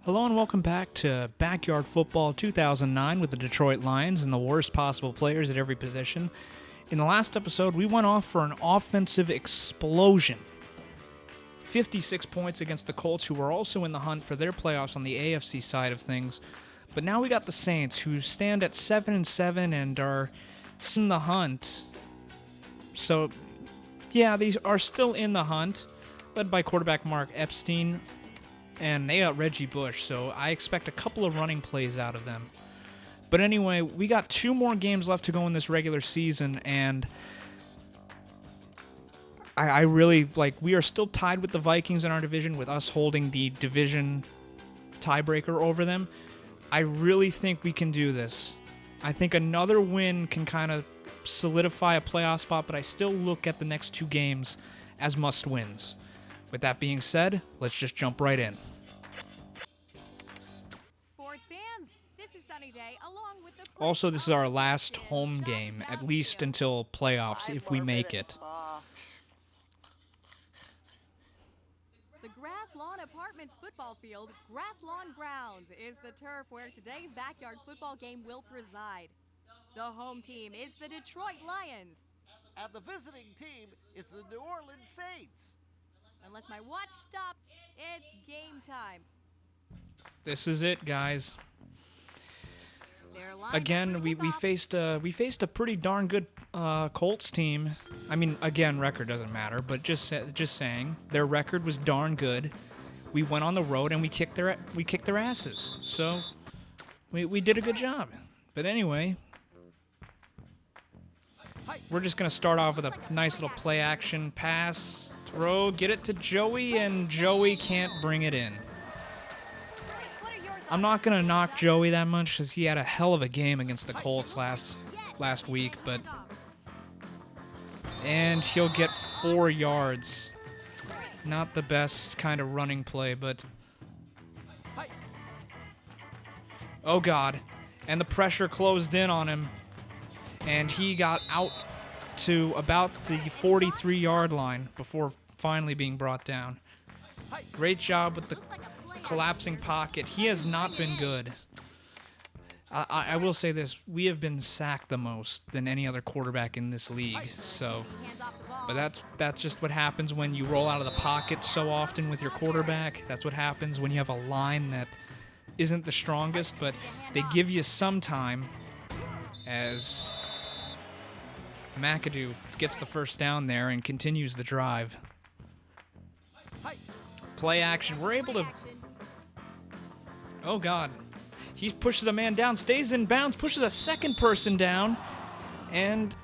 Hello and welcome back to Backyard Football 2009 with the Detroit Lions and the worst possible players at every position. In the last episode, we went off for an offensive explosion. 56 points against the Colts, who were also in the hunt for their playoffs on the AFC side of things. But now we got the Saints, who stand at 7-7 and are in the hunt. So, yeah, these are still in the hunt, led by quarterback Mark Epstein. And they got Reggie Bush, so I expect a couple of running plays out of them. But anyway, we got 2 more games left to go in this regular season, and I really, we are still tied with the Vikings in our division, with us holding the division tiebreaker over them. I really think we can do this. I think another win can kind of solidify a playoff spot, but I still look at the next 2 games as must-wins. With that being said, let's just jump right in. Also, this is our last home game, at least until playoffs, if we make it. The Grass Lawn Apartments football field, Grass Lawn Grounds, is the turf where today's backyard football game will preside. The home team is the Detroit Lions. And the visiting team is the New Orleans Saints. Unless my watch stopped, it's game time. This is it, guys. Again, we faced a pretty darn good Colts team. I mean, again, record doesn't matter, but just saying, their record was darn good. We went on the road and we kicked their asses. So we did a good job. But anyway, we're just gonna start off with a nice little play action pass, throw, get it to Joey, and Joey can't bring it in. I'm not going to knock Joey that much because he had a hell of a game against the Colts last week, and he'll get 4 yards. Not the best kind of running play, but oh God. And the pressure closed in on him, and he got out to about the 43-yard line before finally being brought down. Great job with the collapsing pocket. He has not been good. I will say this: we have been sacked the most than any other quarterback in this league. So, but that's just what happens when you roll out of the pocket so often with your quarterback. That's what happens when you have a line that isn't the strongest, but they give you some time. As McAdoo gets the first down there and continues the drive. Play action. We're able to. Oh, God. He pushes a man down, stays in bounds, pushes a second person down. And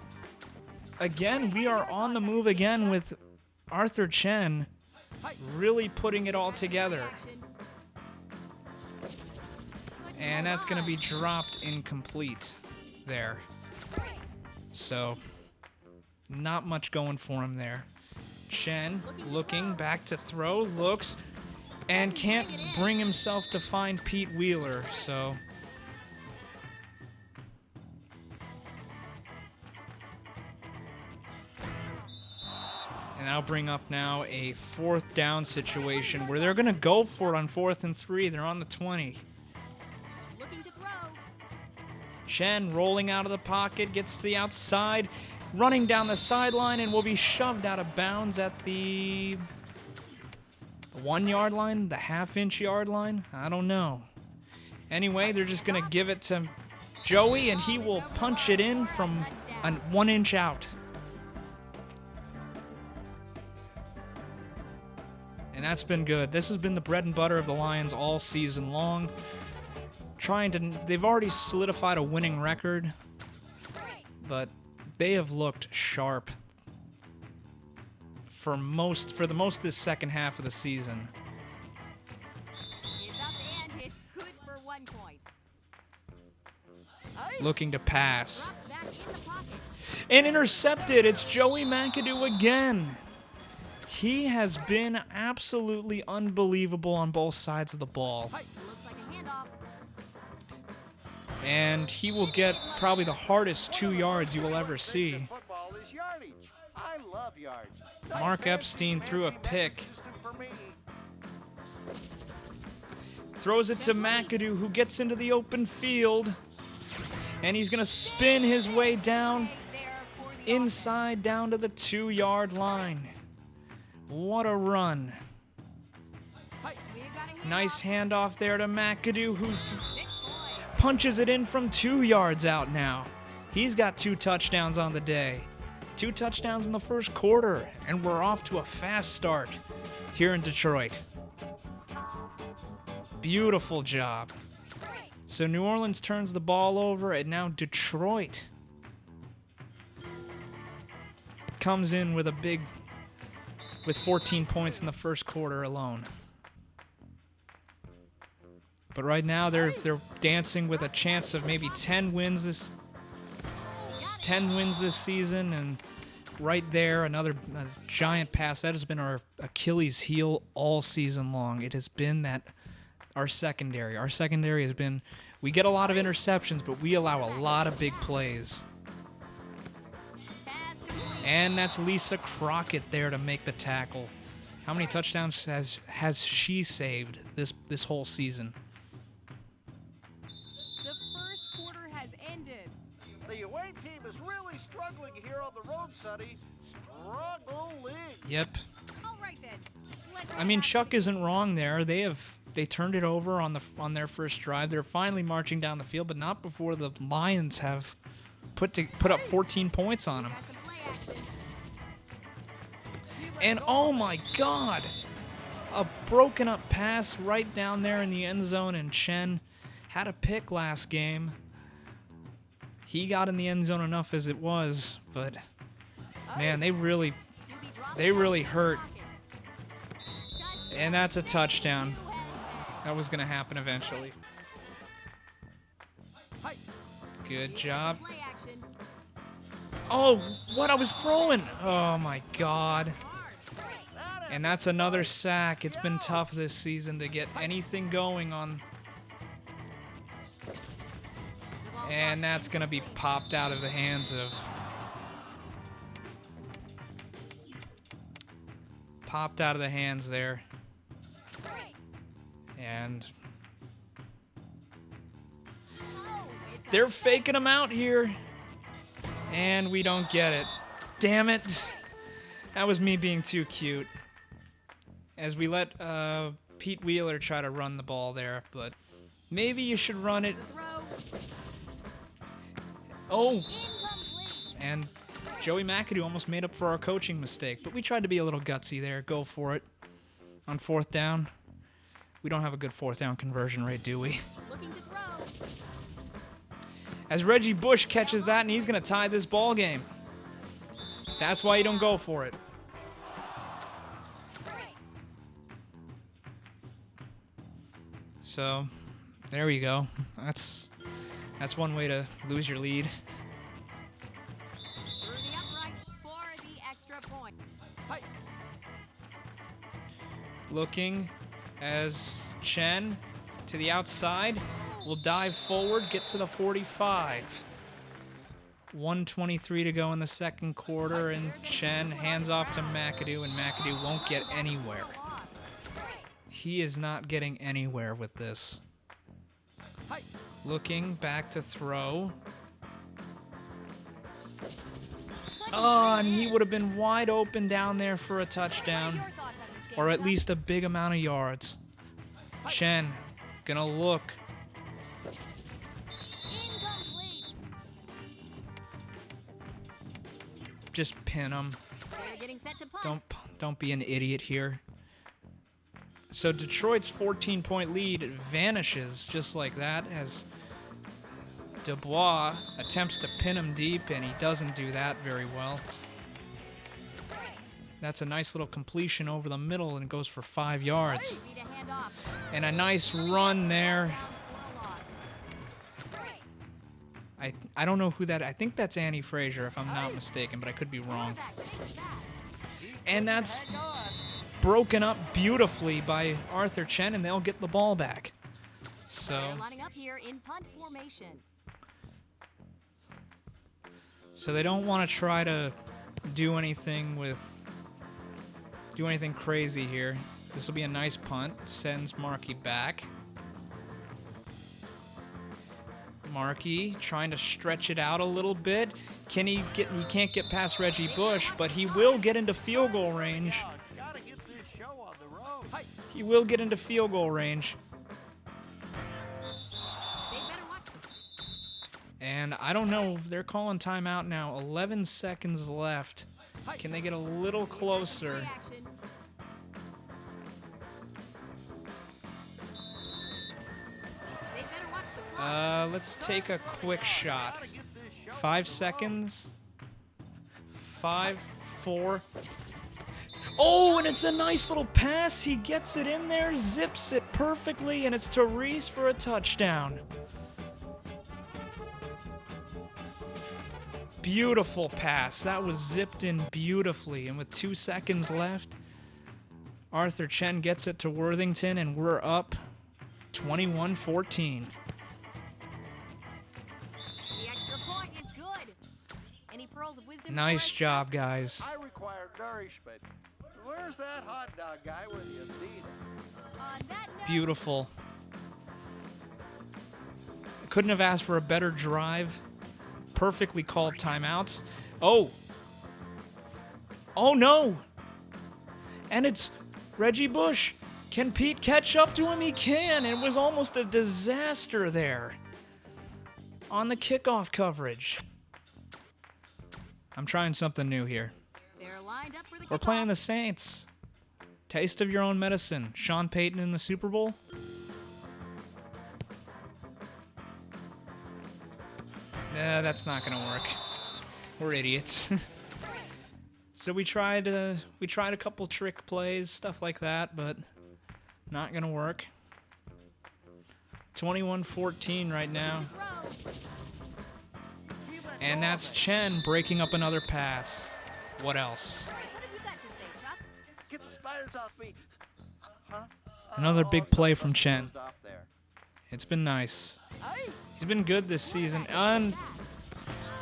again, we are on the move again with Arthur Chen really putting it all together. And that's going to be dropped incomplete there. So, not much going for him there. Chen looking back to throw, looks, and can't bring himself to find Pete Wheeler, so. And I'll bring up now a 4th down situation where they're going to go for it on 4th and 3. They're on the 20. Chen rolling out of the pocket, gets to the outside, running down the sideline, and will be shoved out of bounds at the 1-yard line, the half-inch yard line. I don't know. Anyway, they're just going to give it to Joey, and he will punch it in from 1 inch out. And that's been good. This has been the bread and butter of the Lions all season long. They've already solidified a winning record, but they have looked sharp for the most this second half of the season. It's up and it's good for 1 point. Looking to pass. And intercepted. It's Joey McAdoo again. He has been absolutely unbelievable on both sides of the ball. And he will get probably the hardest 2 yards you will ever see. Mark Epstein threw a pick. Throws it to McAdoo, who gets into the open field. And he's going to spin his way down inside down to the 2-yard line. What a run. Nice handoff there to McAdoo, who punches it in from 2 yards out now. He's got 2 touchdowns on the day. 2 touchdowns in the first quarter, and we're off to a fast start here in Detroit. Beautiful job. So New Orleans turns the ball over, and now Detroit comes in with 14 points in the first quarter alone. But right now they're dancing with a chance of maybe 10 wins this season, and right there a giant pass. That has been our Achilles heel all season long. It has been that our secondary has been, we get a lot of interceptions, but we allow a lot of big plays. And that's Lisa Crockett there to make the tackle. How many touchdowns has she saved this whole season? The first quarter has ended. The away team is really struggling here on the road, Sonny. Struggling. Yep. All right then. Let's I mean, Chuck isn't wrong there. They turned it over on their first drive. They're finally marching down the field, but not before the Lions have put up 14 points on them. got some play action. And oh my God, a broken up pass right down there in the end zone, and Chen had a pick last game. He got in the end zone enough as it was, but man, they really hurt. And that's a touchdown. That was going to happen eventually. Good job. Play action. Oh, what I was throwing. Oh my God. And that's another sack. It's been tough this season to get anything going on. And that's going to be popped out of the hands of... Popped out of the hands there. And... they're faking him out here. And we don't get it. Damn it. That was me being too cute. As we let Pete Wheeler try to run the ball there, but maybe you should run it. Oh, and Joey McAdoo almost made up for our coaching mistake, but we tried to be a little gutsy there. Go for it. On 4th down. We don't have a good 4th down conversion rate, do we? Looking to throw. As Reggie Bush catches that, and he's going to tie this ball game. That's why you don't go for it. So, there you go. That's one way to lose your lead. Through the uprights for the extra point. Looking as Chen to the outside will dive forward, get to the 45. 1:23 to go in the second quarter, and Chen hands off to McAdoo, and McAdoo won't get anywhere. He is not getting anywhere with this. Looking back to throw. Oh, and he would have been wide open down there for a touchdown, or at least a big amount of yards. Chen gonna look. Just pin him. Don't be an idiot here. So Detroit's 14-point lead vanishes just like that as Dubois attempts to pin him deep, and he doesn't do that very well. That's a nice little completion over the middle, and it goes for 5 yards. And a nice run there. I don't know who that... I think that's Annie Frazier, if I'm not mistaken, but I could be wrong. And that's broken up beautifully by Arthur Chen, and they'll get the ball back. So... lining up here in punt formation. So they don't want to try to do anything crazy here. This will be a nice punt. Sends Markey back. Markey trying to stretch it out a little bit. Can he get? He can't get past Reggie Bush, but he will get into field goal range. Gotta get this show on the road. He will get into field goal range. They better watch And I don't know. They're calling timeout now. 11 seconds left. Can they get a little closer? play action. They better watch the clock. Let's take a quick shot. Gotta get this show 5 seconds. 5, 4. Oh, and it's a nice little pass. He gets it in there, zips it perfectly, and it's to Reese for a touchdown. Beautiful pass. That was zipped in beautifully. And with 2 seconds left, Arthur Chen gets it to Worthington, and we're up 21-14. The extra point is good. Any pearls of wisdom? Nice for us? job, guys. I require nourishment. Where's that hot dog guy when you need him? On that note, Beautiful. Couldn't have asked for a better drive. Perfectly called timeouts. Oh. Oh, no. And it's Reggie Bush. Can Pete catch up to him? He can. It was almost a disaster there on the kickoff coverage. I'm trying something new here. they're lined up for the We're kickoff. playing the Saints. Taste of your own medicine. Sean Payton in the Super Bowl. Nah, that's not gonna work. We're idiots. So we tried a couple trick plays, stuff like that, but not gonna work. 21-14 right now. Throw. He let And go that's of it. Chen breaking up another pass. What else? What have you got to say, Chuck? Get the spiders off me. Huh? Another Oh, big something play must from have Chen. closed off there. It's been nice. Hey. He's been good this season. And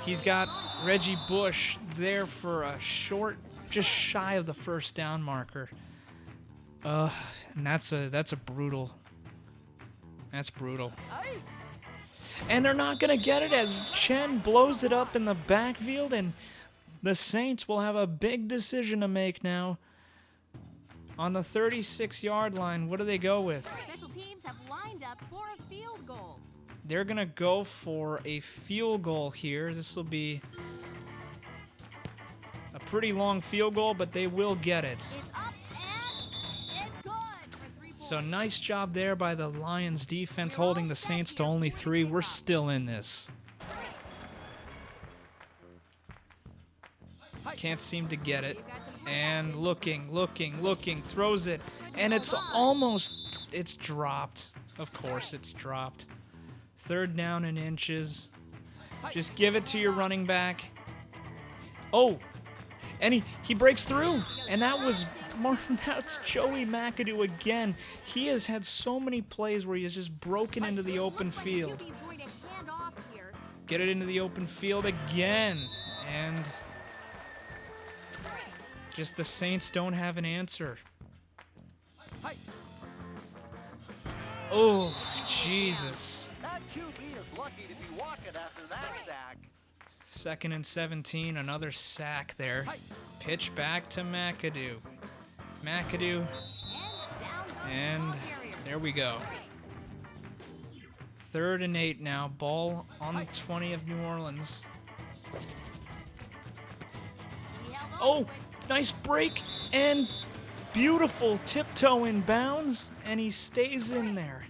he's got Reggie Bush there for a short, just shy of the first down marker. And that's a brutal. That's brutal. Hey. And they're not gonna get it as Chen blows it up in the backfield, and the Saints will have a big decision to make now. On the 36-yard line, what do they go with? Special teams have lined up for a field goal. They're going to go for a field goal here. This will be a pretty long field goal, but they will get it. It's up and it's good for 3 points. So nice job there by the Lions defense holding the Saints to only 3. We're still in this. Can't seem to get it. And looking, throws it. And it's dropped. Of course it's dropped. 3rd down and inches. Just give it to your running back. Oh, and he breaks through. And that's Joey McAdoo again. He has had so many plays where he has just broken into the open Looks like the field. QB's going to hand off here. Get it into the open field again. And just the Saints don't have an answer. Oh, Jesus. That QB is lucky to be walking after that sack. 2nd and 17, another sack there. Pitch back to McAdoo. McAdoo, And down goes and the ball carrier. there we go. 3rd and 8 now. Ball on the 20 of New Orleans. He held on Oh, to it. nice break and beautiful tiptoe in bounds, and he stays in there.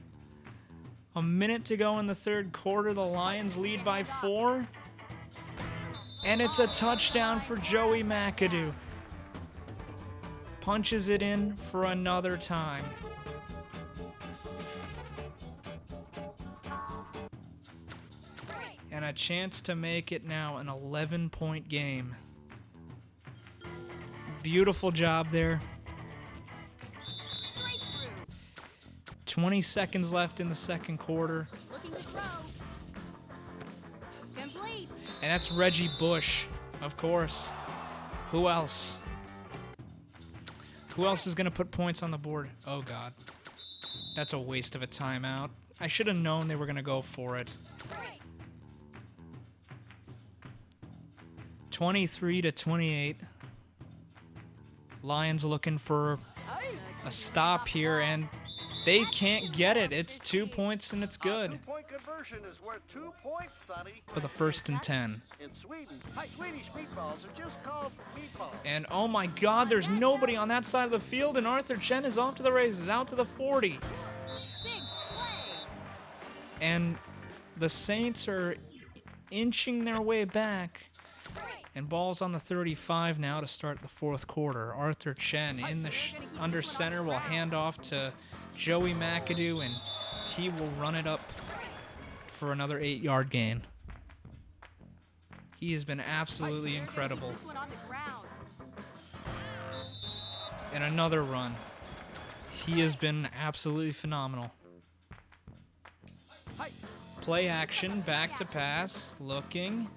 A minute to go in the 3rd quarter. The Lions lead by 4. And it's a touchdown for Joey McAdoo. Punches it in for another time. And a chance to make it now an 11-point game. Beautiful job there. Straight through. 20 seconds left in the 2nd quarter. Looking to throw. Complete. And that's Reggie Bush, of course. Who else? Who else is going to put points on the board? Oh, God. That's a waste of a timeout. I should have known they were going to go for it. 23-28. Lions looking for a stop here, and they can't get it. It's 2 points, and it's good. A 2-point conversion is worth 2 points, Sonny. For the 1st and 10. In Sweden, Swedish meatballs are just called meatballs. And oh my God, there's nobody on that side of the field, and Arthur Chen is off to the races, out to the 40. Big play. And the Saints are inching their way back. And ball's on the 35 now to start the 4th quarter. Arthur Chen in the under center will hand off to Joey McAdoo, and he will run it up for another 8-yard gain. He has been absolutely incredible. This one on the ground. And another run. He has been absolutely phenomenal. Play action, back to pass, looking.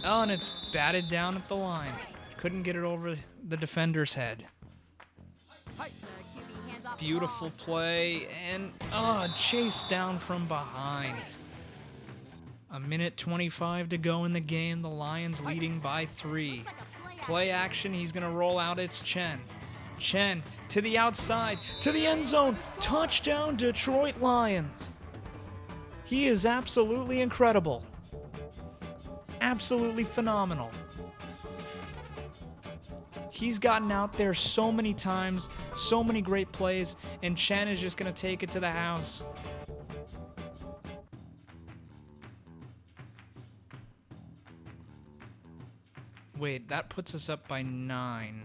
Oh, and it's batted down at the line. Couldn't get it over the defender's head. The QB hands off the Beautiful ball. play, and chase down from behind. A minute 25 to go in the game. The Lions leading by 3. Looks like a Play action, he's going to roll out. It's Chen. Chen to the outside, to the end zone. Touchdown, Detroit Lions. He is absolutely incredible. Absolutely phenomenal. He's gotten out there so many times, so many great plays, and Chen is just going to take it to the house. Wait, that puts us up by 9.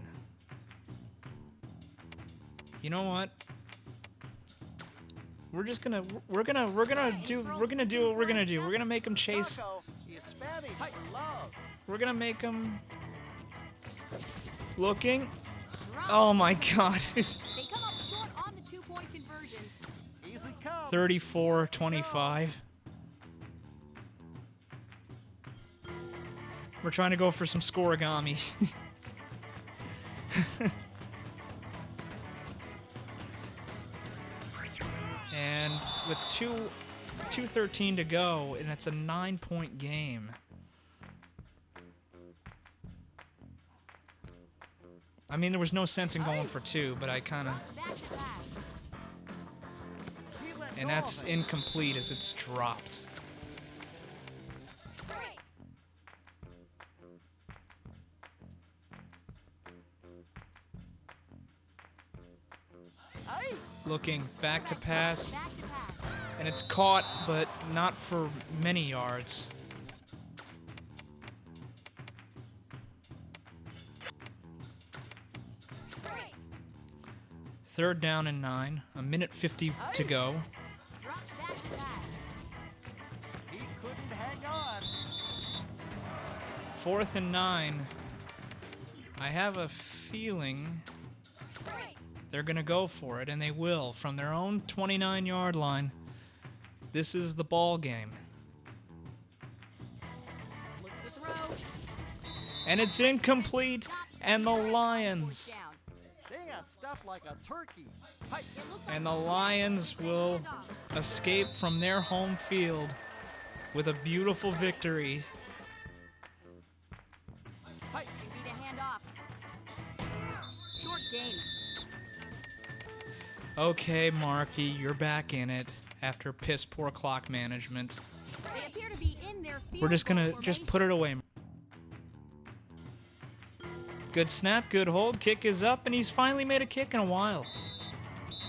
You know what? We're gonna do what we're gonna do. We're gonna make him chase. Taco is Spanish for love. We're gonna make him looking. Oh my God. They come up short on the 2-point conversion. Easy come. 34-25. We're trying to go for some scoregami. And with 2:13 to go, and it's a 9-point game. I mean, there was no sense in going for 2, but I kind of... Back to pass. He let And go that's of it. incomplete as it's dropped. Looking back to pass, Back to pass. and it's caught, but not for many yards. Third down and 9, a minute 50 to go. Drops back to pass. He couldn't hang on. 4th and 9. I have a feeling they're going to go for it, and they will from their own 29-yard line. This is the ball game. Looks to throw. And it's incomplete, and the Lions. Down. They got stuffed like a turkey. It looks like And the Lions will escape from their home field with a beautiful victory. They beat a handoff. Short gain. Okay, Marky, you're back in it after piss poor clock management. They appear to be in their field We're just goal gonna put it away. Good snap, good hold, kick is up, and he's finally made a kick in a while.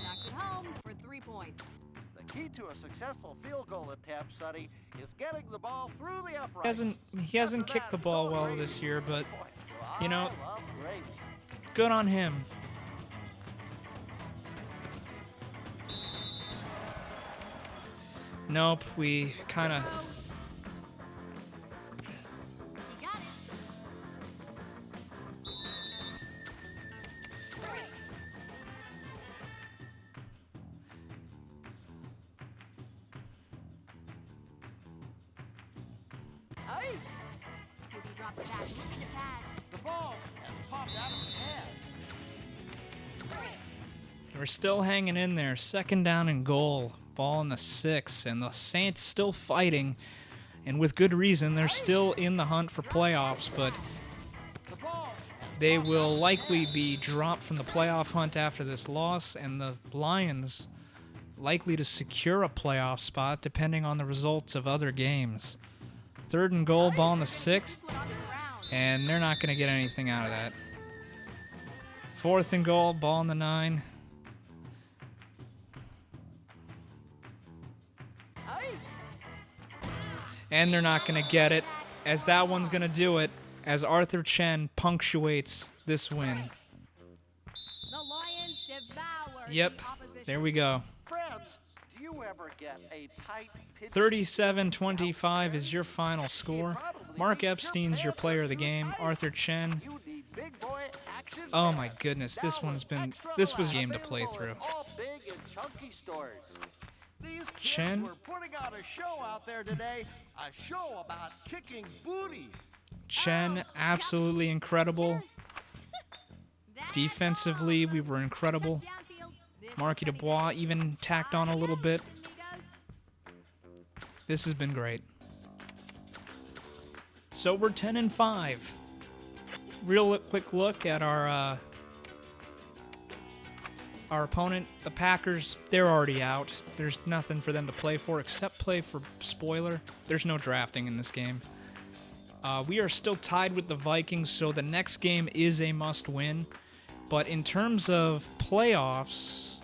Knocks it home for 3 points. The key to a successful field goal attempt, Sonny, is getting the ball through the uprights. He hasn't After kicked the that, ball it's all well gravy. this year, but Boy, you know, I love gravy. good on him. Nope, we kind of... He got it. QB drops back, looking to pass. The ball has popped out of his hands. We're still hanging in there. 2nd down and goal. Ball in the 6, and the Saints still fighting. And with good reason, they're still in the hunt for playoffs, but they will likely be dropped from the playoff hunt after this loss, and the Lions likely to secure a playoff spot depending on the results of other games. 3rd and goal, ball in the 6th, and they're not going to get anything out of that. 4th and goal, ball in the 9. And they're not going to get it, as that one's going to do it, as Arthur Chen punctuates this win. The Lions devour Yep, the opposition. there we go. Friends, do you ever get a tight pitch? 37-25 is your final score. Mark Epstein's your player of the game. Arthur Chen. You need big boy action Oh my figures. goodness, this one's been, Extra this was a large, game to play available through. in all big and chunky stores. These kids Chen. were putting on a show out there today, a show about kicking booty. Chen, absolutely incredible. That's Defensively, all. we were incredible. Check downfield. This is Marky gonna Dubois go. even tacked on a little bit. Amigos. This has been great. So we're 10-5. Real quick look at our opponent, the Packers. They're already out. There's nothing for them to play for except play for spoiler. There's no drafting in this game. We are still tied with the Vikings, so the next game is a must-win. But in terms of playoffs,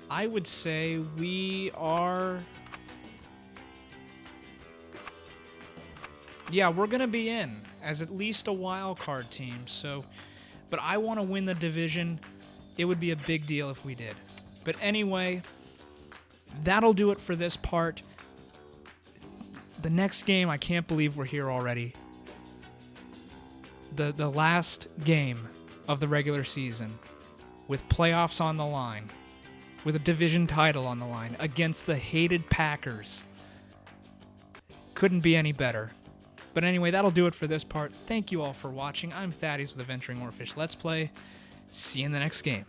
I would say we are... Yeah, we're going to be in as at least a wild card team. So, but I want to win the division. It would be a big deal if we did. But anyway, that'll do it for this part. The next game, I can't believe we're here already. The last game of the regular season, with playoffs on the line, with a division title on the line, against the hated Packers. Couldn't be any better. But anyway, that'll do it for this part. Thank you all for watching. I'm Thaddeus with Adventuring Oarfish Let's Play. See you in the next game.